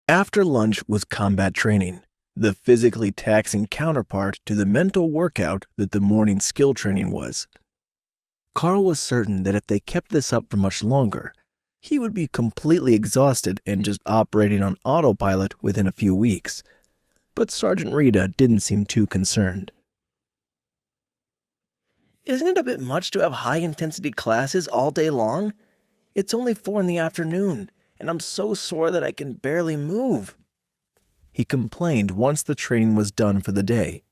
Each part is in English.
After lunch was combat training, the physically taxing counterpart to the mental workout that the morning skill training was. Carl was certain that if they kept this up for much longer, he would be completely exhausted and just operating on autopilot within a few weeks. But Sergeant Rita didn't seem too concerned. Isn't it a bit much to have high-intensity classes all day long? It's only 4 in the afternoon, and I'm so sore that I can barely move, he complained once the training was done for the day.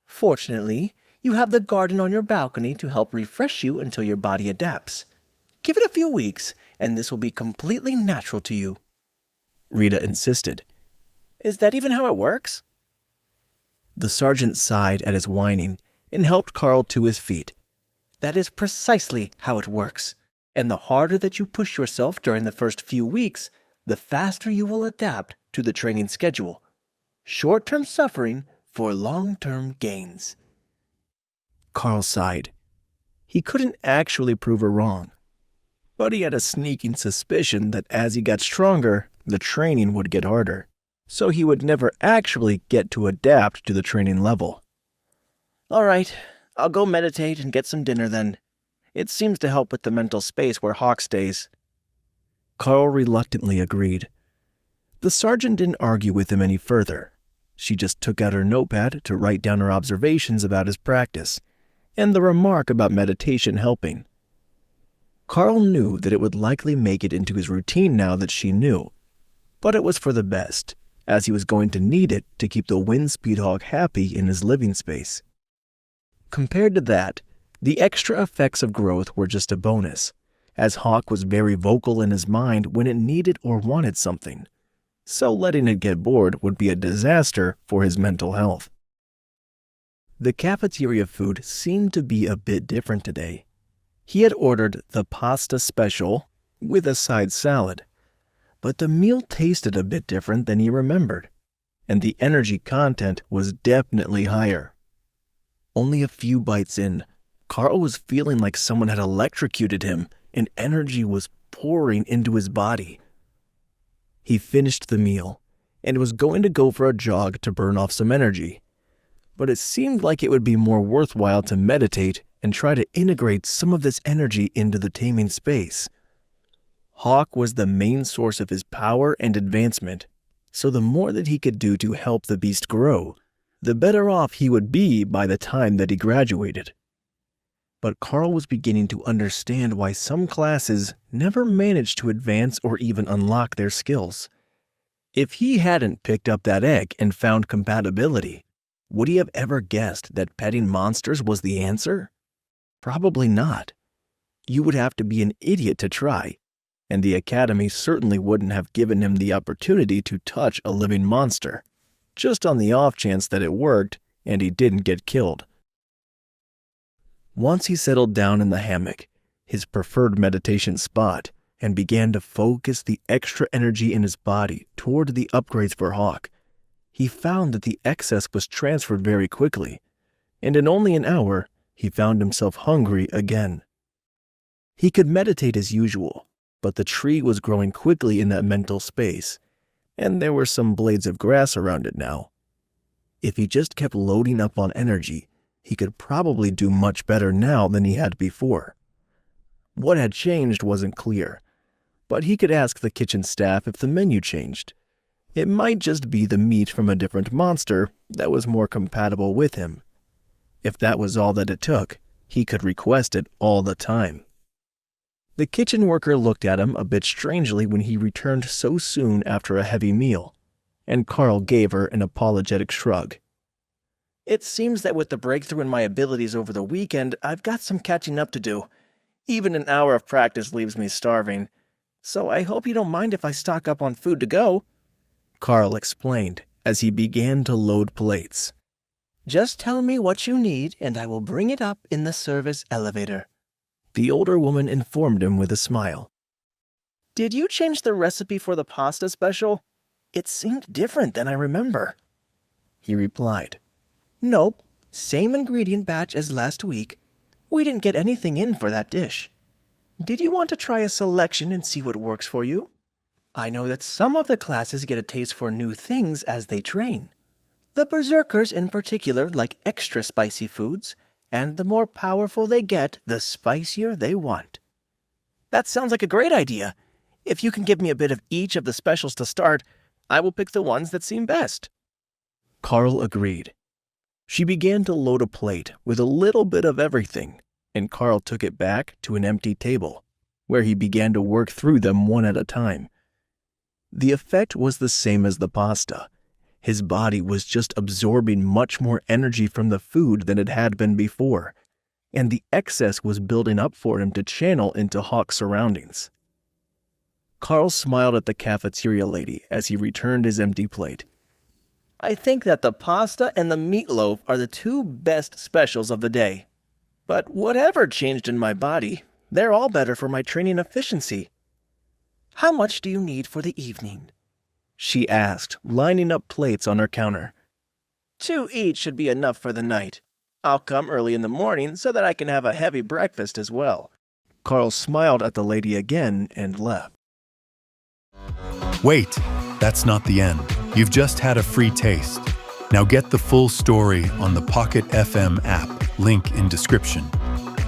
Fortunately, you have the garden on your balcony to help refresh you until your body adapts. Give it a few weeks, and this will be completely natural to you, Rita insisted. Is that even how it works? The sergeant sighed at his whining and helped Carl to his feet. That is precisely how it works. And the harder that you push yourself during the first few weeks, the faster you will adapt to the training schedule. Short-term suffering for long-term gains. Carl sighed. He couldn't actually prove her wrong, but he had a sneaking suspicion that as he got stronger, the training would get harder, so he would never actually get to adapt to the training level. All right, I'll go meditate and get some dinner then. It seems to help with the mental space where Hawk stays. Carl reluctantly agreed. The sergeant didn't argue with him any further. She just took out her notepad to write down her observations about his practice, and the remark about meditation helping. Carl knew that it would likely make it into his routine now that she knew, but it was for the best, as he was going to need it to keep the Wind Speedhawk happy in his living space. Compared to that, the extra effects of growth were just a bonus, as Hawk was very vocal in his mind when it needed or wanted something, so letting it get bored would be a disaster for his mental health. The cafeteria food seemed to be a bit different today. He had ordered the pasta special with a side salad, but the meal tasted a bit different than he remembered, and the energy content was definitely higher. Only a few bites in, Carl was feeling like someone had electrocuted him and energy was pouring into his body. He finished the meal and was going to go for a jog to burn off some energy, but it seemed like it would be more worthwhile to meditate and try to integrate some of this energy into the taming space. Hawk was the main source of his power and advancement, so the more that he could do to help the beast grow, the better off he would be by the time that he graduated. But Carl was beginning to understand why some classes never managed to advance or even unlock their skills. If he hadn't picked up that egg and found compatibility, would he have ever guessed that petting monsters was the answer? Probably not. You would have to be an idiot to try, and the academy certainly wouldn't have given him the opportunity to touch a living monster, just on the off chance that it worked and he didn't get killed. Once he settled down in the hammock, his preferred meditation spot, and began to focus the extra energy in his body toward the upgrades for Hawk, he found that the excess was transferred very quickly, and in only an hour, he found himself hungry again. He could meditate as usual, but the tree was growing quickly in that mental space, and there were some blades of grass around it now. If he just kept loading up on energy, he could probably do much better now than he had before. What had changed wasn't clear, but he could ask the kitchen staff if the menu changed. It might just be the meat from a different monster that was more compatible with him. If that was all that it took, he could request it all the time. The kitchen worker looked at him a bit strangely when he returned so soon after a heavy meal, and Carl gave her an apologetic shrug. It seems that with the breakthrough in my abilities over the weekend, I've got some catching up to do. Even an hour of practice leaves me starving. So I hope you don't mind if I stock up on food to go, Carl explained as he began to load plates. Just tell me what you need and I will bring it up in the service elevator, the older woman informed him with a smile. Did you change the recipe for the pasta special? It seemed different than I remember, he replied. Nope, same ingredient batch as last week. We didn't get anything in for that dish. Did you want to try a selection and see what works for you? I know that some of the classes get a taste for new things as they train. The berserkers in particular like extra spicy foods, and the more powerful they get, the spicier they want. That sounds like a great idea. If you can give me a bit of each of the specials to start, I will pick the ones that seem best. Carl agreed. She began to load a plate with a little bit of everything, and Carl took it back to an empty table, where he began to work through them one at a time. The effect was the same as the pasta. His body was just absorbing much more energy from the food than it had been before, and the excess was building up for him to channel into Hawk's surroundings. Carl smiled at the cafeteria lady as he returned his empty plate. I think that the pasta and the meatloaf are the two best specials of the day. But whatever changed in my body, they're all better for my training efficiency. How much do you need for the evening? She asked, lining up plates on her counter. 2 each should be enough for the night. I'll come early in the morning so that I can have a heavy breakfast as well. Carl smiled at the lady again and left. Wait, that's not the end. You've just had a free taste. Now get the full story on the Pocket FM app, link in description.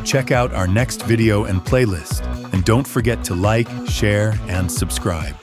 Check out our next video and playlist, and don't forget to like, share, and subscribe.